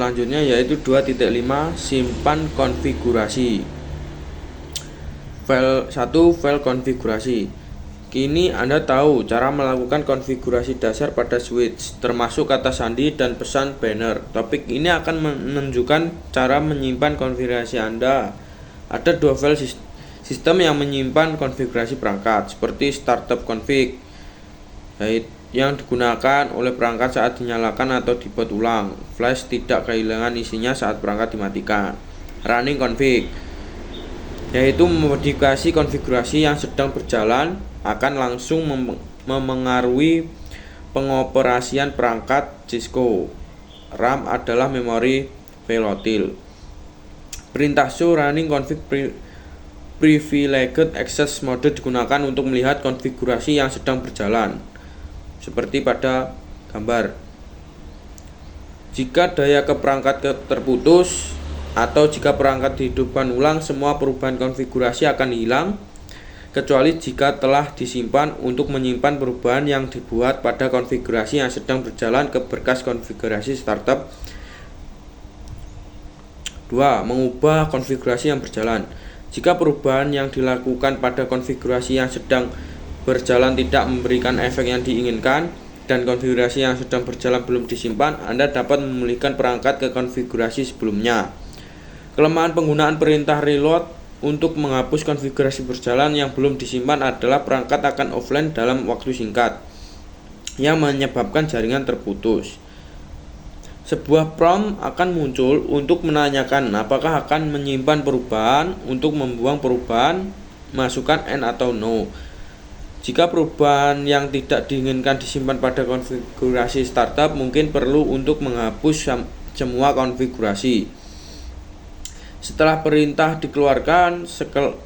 Selanjutnya yaitu 2.5 simpan konfigurasi. File 1 file konfigurasi. Kini Anda tahu cara melakukan konfigurasi dasar pada switch, termasuk kata sandi dan pesan banner. Topik ini akan menunjukkan cara menyimpan konfigurasi Anda. Ada dua file sistem yang menyimpan konfigurasi perangkat, seperti startup config, yang digunakan oleh perangkat saat dinyalakan atau dibuat ulang. Flash tidak kehilangan isinya saat perangkat dimatikan. Running config, yaitu memodifikasi konfigurasi yang sedang berjalan, akan langsung memengaruhi pengoperasian perangkat Cisco. RAM adalah memori volatile. Perintah show running config privileged access mode digunakan untuk melihat konfigurasi yang sedang berjalan, seperti pada gambar. Jika daya ke perangkat terputus atau jika perangkat dihidupkan ulang, semua perubahan konfigurasi akan hilang, kecuali jika telah disimpan untuk menyimpan perubahan yang dibuat pada konfigurasi yang sedang berjalan ke berkas konfigurasi startup. 2. Mengubah konfigurasi yang berjalan. Jika perubahan yang dilakukan pada konfigurasi yang sedang berjalan tidak memberikan efek yang diinginkan dan konfigurasi yang sedang berjalan belum disimpan, Anda dapat memulihkan perangkat ke konfigurasi sebelumnya. Kelemahan penggunaan perintah reload untuk menghapus konfigurasi berjalan yang belum disimpan adalah perangkat akan offline dalam waktu singkat, yang menyebabkan jaringan terputus. Sebuah prompt akan muncul untuk menanyakan apakah akan menyimpan perubahan. Untuk membuang perubahan, masukkan N atau No. Jika perubahan yang tidak diinginkan disimpan pada konfigurasi startup, mungkin perlu untuk menghapus semua konfigurasi. Setelah perintah dikeluarkan,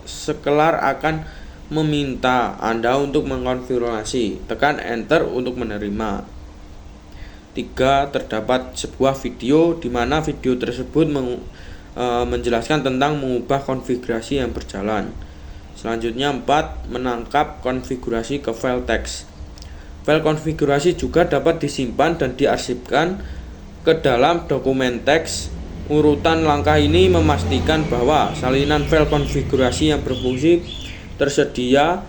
sekelar akan meminta Anda untuk mengkonfirmasi. Tekan Enter untuk menerima. 3. Terdapat sebuah video di mana video tersebut menjelaskan tentang mengubah konfigurasi yang berjalan. Selanjutnya 4. Menangkap konfigurasi ke file teks. File konfigurasi juga dapat disimpan dan diarsipkan ke dalam dokumen teks. Urutan langkah ini memastikan bahwa salinan file konfigurasi yang berfungsi tersedia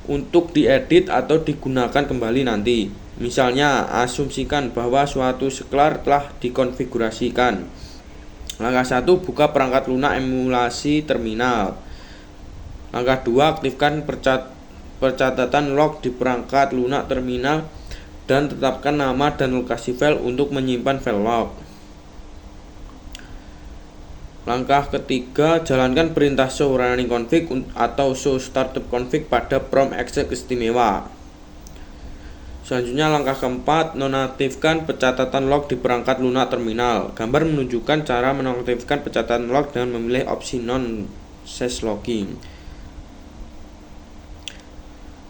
untuk diedit atau digunakan kembali nanti. Misalnya, asumsikan bahwa suatu seklar telah dikonfigurasikan. Langkah 1. Buka perangkat lunak emulasi terminal. Langkah 2. Aktifkan percatatan log di perangkat lunak terminal dan tetapkan nama dan lokasi file untuk menyimpan file log. Langkah ketiga, jalankan perintah show running config atau show startup config pada prompt exec istimewa. Selanjutnya langkah keempat, nonaktifkan pencatatan log di perangkat lunak terminal. Gambar menunjukkan cara menonaktifkan pencatatan log dengan memilih opsi non-sys logging.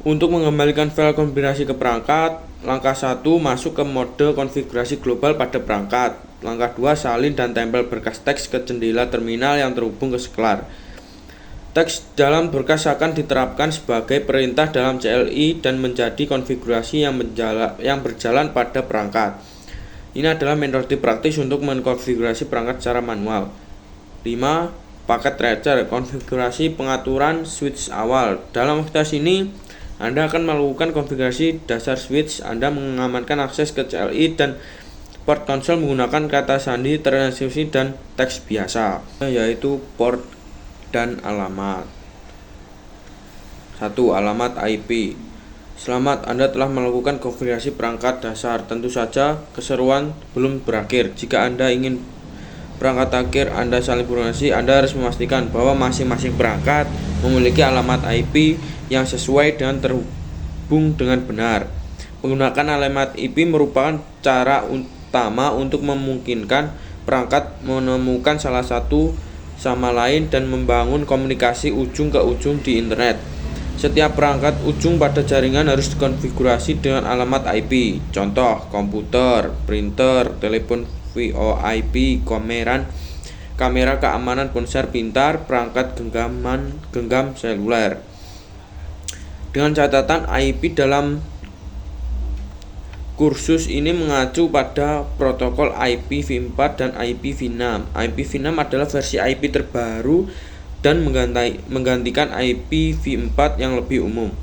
Untuk mengembalikan file konfigurasi ke perangkat, langkah 1, masuk ke mode konfigurasi global pada perangkat. Langkah 2, salin dan tempel berkas teks ke jendela terminal yang terhubung ke seklar. Teks dalam berkas akan diterapkan sebagai perintah dalam CLI dan menjadi konfigurasi yang berjalan pada perangkat. Ini adalah metode praktis untuk mengkonfigurasi perangkat secara manual. 5. Paket tracer, konfigurasi pengaturan switch awal. Dalam tes ini, Anda akan melakukan konfigurasi dasar switch. Anda mengamankan akses ke CLI dan port konsol menggunakan kata sandi, transition, dan teks biasa, yaitu port dan alamat. 1. Alamat IP. Selamat, Anda telah melakukan konfigurasi perangkat dasar. Tentu saja keseruan belum berakhir. Jika Anda ingin perangkat akhir Anda saling informasi, Anda harus memastikan bahwa masing-masing perangkat memiliki alamat IP yang sesuai dan terhubung dengan benar. Menggunakan alamat IP merupakan cara utama untuk memungkinkan perangkat menemukan salah satu sama lain dan membangun komunikasi ujung ke ujung di internet. Setiap perangkat ujung pada jaringan harus dikonfigurasi dengan alamat IP. Contoh, komputer, printer, telepon VoIP, kamera keamanan ponsel pintar, perangkat genggam seluler. Dengan catatan IP dalam Kursus ini mengacu pada protokol IPv4 dan IPv6. IPv6 adalah versi IP terbaru dan menggantikan IPv4 yang lebih umum.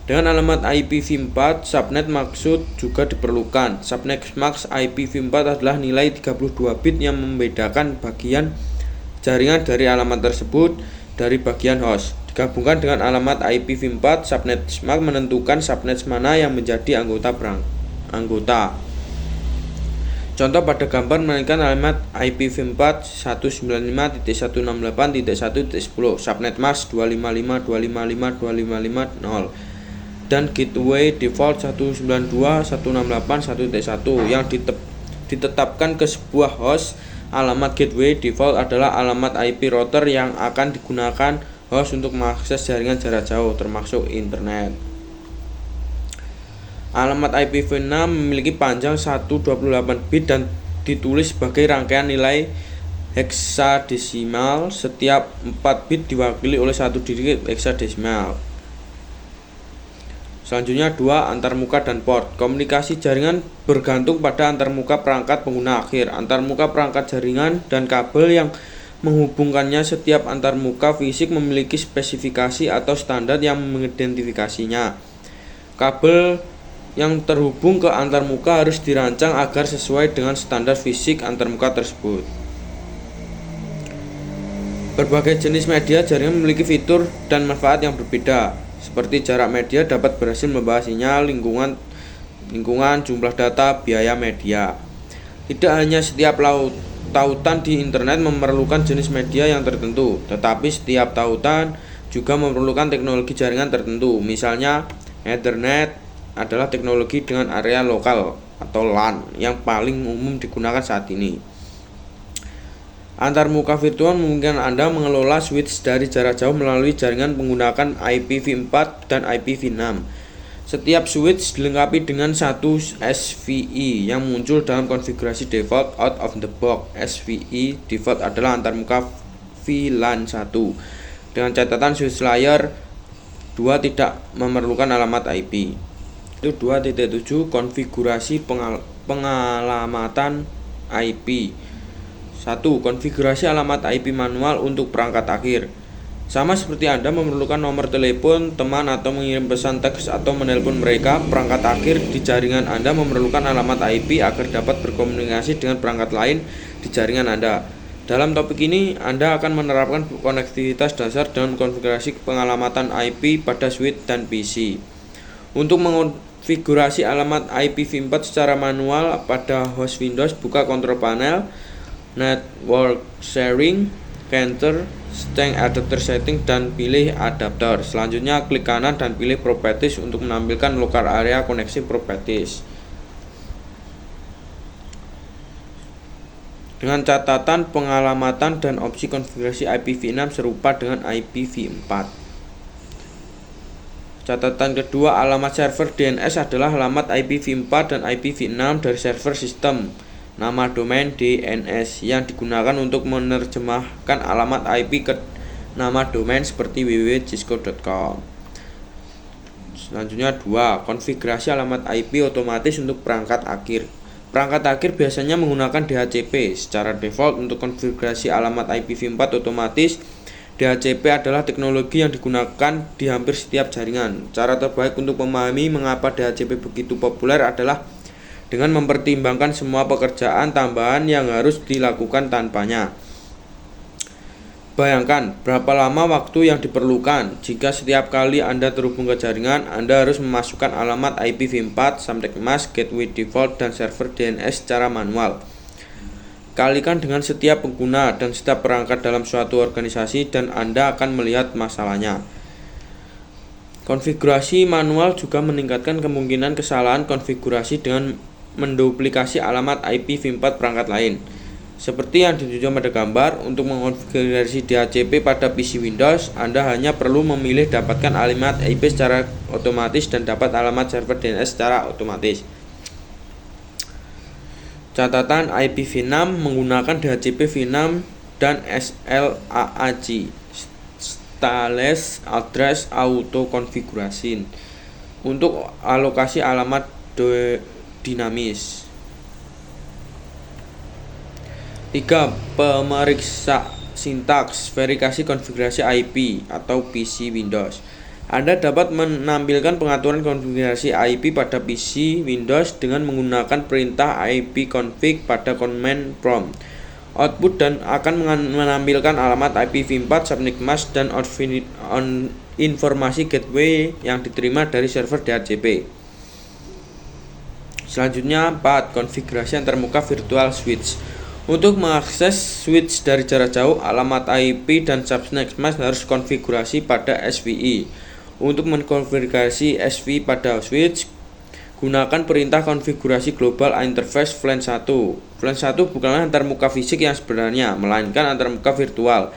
Dengan alamat IPv4, subnet maksud juga diperlukan. Subnet max IPv4 adalah nilai 32 bit yang membedakan bagian jaringan dari alamat tersebut dari bagian host. Digabungkan dengan alamat IPv4, subnet max menentukan subnet mana yang menjadi anggota. Contoh pada gambar menunjukkan alamat IPv4 195.168.1.10, subnet mask 255.255.255.0 dan gateway default 192.168.1.1 yang ditetapkan ke sebuah host. Alamat gateway default adalah alamat IP router yang akan digunakan host untuk mengakses jaringan jarak jauh termasuk internet. Alamat IPv6 memiliki panjang 128 bit dan ditulis sebagai rangkaian nilai heksadesimal. Setiap 4 bit diwakili oleh satu digit heksadesimal. Selanjutnya 2. Antarmuka dan port. Komunikasi jaringan bergantung pada antarmuka perangkat pengguna akhir, antarmuka perangkat jaringan, dan kabel yang menghubungkannya. Setiap antarmuka fisik memiliki spesifikasi atau standar yang mengidentifikasinya. Kabel yang terhubung ke antarmuka harus dirancang agar sesuai dengan standar fisik antarmuka tersebut. Berbagai jenis media jaringan memiliki fitur dan manfaat yang berbeda. Seperti jarak media dapat berhasil membawa sinyal, lingkungan, jumlah data, biaya media. Tidak hanya setiap tautan di internet memerlukan jenis media yang tertentu, tetapi setiap tautan juga memerlukan teknologi jaringan tertentu. Misalnya, Ethernet adalah teknologi dengan area lokal atau LAN yang paling umum digunakan saat ini. Antarmuka virtual memungkinkan Anda mengelola switch dari jarak jauh melalui jaringan menggunakan IPv4 dan IPv6. Setiap switch dilengkapi dengan satu SVI yang muncul dalam konfigurasi default out of the box. SVI default adalah antarmuka VLAN 1. Dengan catatan switch layer 2 tidak memerlukan alamat IP. Itu 2.7 konfigurasi pengalamatan IP. 1. Konfigurasi alamat IP manual untuk perangkat akhir. Sama seperti Anda memerlukan nomor telepon teman atau mengirim pesan teks atau menelpon mereka, perangkat akhir di jaringan Anda memerlukan alamat IP agar dapat berkomunikasi dengan perangkat lain di jaringan Anda. Dalam topik ini, Anda akan menerapkan konektivitas dasar dengan konfigurasi pengalamatan IP pada switch dan PC. Untuk konfigurasi alamat IPv4 secara manual pada host Windows, buka Control Panel, Network Sharing, Enter, String Adapter Setting, dan pilih Adapter. Selanjutnya klik kanan dan pilih Properties untuk menampilkan Local Area Connection Properties. Dengan catatan pengalamatan dan opsi konfigurasi IPv6 serupa dengan IPv4. Catatan kedua, alamat server DNS adalah alamat IPv4 dan IPv6 dari server sistem. Nama domain DNS yang digunakan untuk menerjemahkan alamat IP ke nama domain seperti www.cisco.com. Selanjutnya 2. Konfigurasi alamat IP otomatis untuk perangkat akhir. Perangkat akhir biasanya menggunakan DHCP. Secara default untuk konfigurasi alamat IPv4 otomatis, DHCP adalah teknologi yang digunakan di hampir setiap jaringan. Cara terbaik untuk memahami mengapa DHCP begitu populer adalah dengan mempertimbangkan semua pekerjaan tambahan yang harus dilakukan tanpanya. Bayangkan berapa lama waktu yang diperlukan jika setiap kali Anda terhubung ke jaringan, Anda harus memasukkan alamat IPv4, subnet mask, gateway default, dan server DNS secara manual. Kalikan dengan setiap pengguna dan setiap perangkat dalam suatu organisasi dan Anda akan melihat masalahnya. Konfigurasi manual juga meningkatkan kemungkinan kesalahan konfigurasi dengan menduplikasi alamat IPv4 perangkat lain. Seperti yang ditunjukkan pada gambar, untuk mengonfigurasi DHCP pada PC Windows, Anda hanya perlu memilih dapatkan alamat IP secara otomatis dan dapat alamat server DNS secara otomatis. Catatan IPv6 menggunakan DHCP v6 dan SLAAC Stateless Address Auto Configuration untuk alokasi alamat dinamis. 3. Pemeriksa sintaks verifikasi konfigurasi IP atau PC Windows. Anda dapat menampilkan pengaturan konfigurasi IP pada PC Windows dengan menggunakan perintah ipconfig pada command prompt. Output dan akan menampilkan alamat IPv4, subnet mask, dan informasi gateway yang diterima dari server DHCP. Selanjutnya 4. Konfigurasi antarmuka virtual switch. Untuk mengakses switch dari jarak jauh, alamat IP dan subnet mask harus konfigurasi pada SVI. Untuk mengkonfigurasi SVI pada switch, gunakan perintah konfigurasi global interface VLAN 1. VLAN 1 bukanlah antarmuka fisik yang sebenarnya, melainkan antarmuka virtual.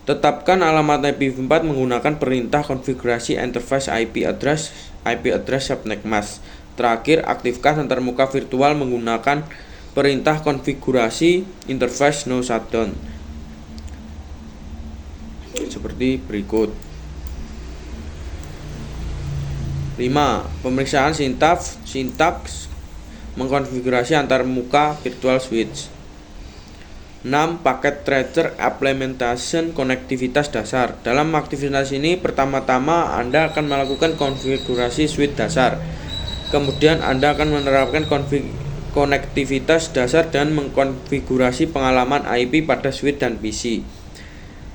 Tetapkan alamat IPv4 menggunakan perintah konfigurasi interface IP address subnet mask. Terakhir, aktifkan antarmuka virtual menggunakan perintah konfigurasi interface no shutdown seperti berikut. 5. Pemeriksaan sintaks mengkonfigurasi antarmuka virtual switch. 6. Packet tracer implementation konektivitas dasar. Dalam aktivitas ini, pertama-tama Anda akan melakukan konfigurasi switch dasar. Kemudian Anda akan menerapkan konektivitas dasar dan mengkonfigurasi pengalaman IP pada switch dan PC.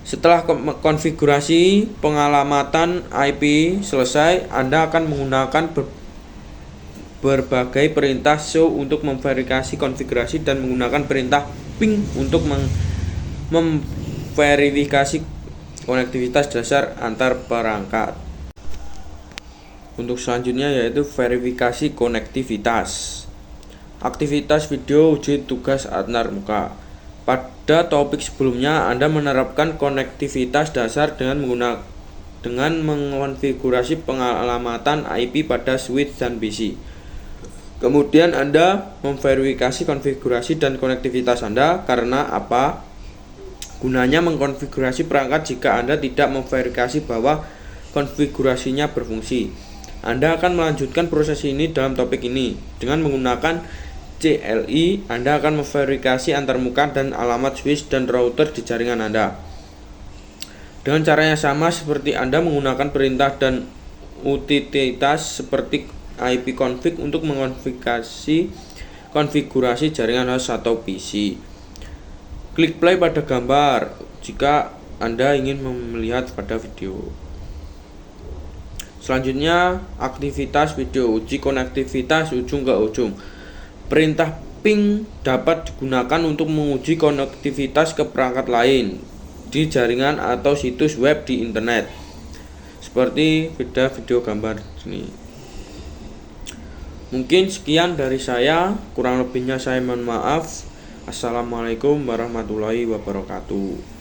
Setelah konfigurasi pengalamatan IP selesai, Anda akan menggunakan berbagai perintah show untuk memverifikasi konfigurasi dan menggunakan perintah ping untuk memverifikasi konektivitas dasar antar perangkat. Untuk selanjutnya yaitu verifikasi konektivitas. Aktivitas video uji tugas antarmuka. Pada topik sebelumnya, Anda menerapkan konektivitas dasar dengan mengonfigurasi pengalamatan IP pada switch dan PC. Kemudian Anda memverifikasi konfigurasi dan konektivitas Anda. Karena apa? Gunanya mengkonfigurasi perangkat jika Anda tidak memverifikasi bahwa konfigurasinya berfungsi. Anda akan melanjutkan proses ini dalam topik ini. Dengan menggunakan CLI, Anda akan memverifikasi antarmuka dan alamat switch dan router di jaringan Anda. Dengan cara yang sama seperti Anda menggunakan perintah dan utilitas seperti ipconfig untuk mengonfigurasi konfigurasi jaringan host atau PC. Klik play pada gambar jika Anda ingin melihat pada video. Selanjutnya, aktivitas video uji konektivitas ujung ke ujung. Perintah ping dapat digunakan untuk menguji konektivitas ke perangkat lain di jaringan atau situs web di internet. Seperti video gambar ini. Mungkin sekian dari saya, kurang lebihnya saya mohon maaf. Assalamualaikum warahmatullahi wabarakatuh.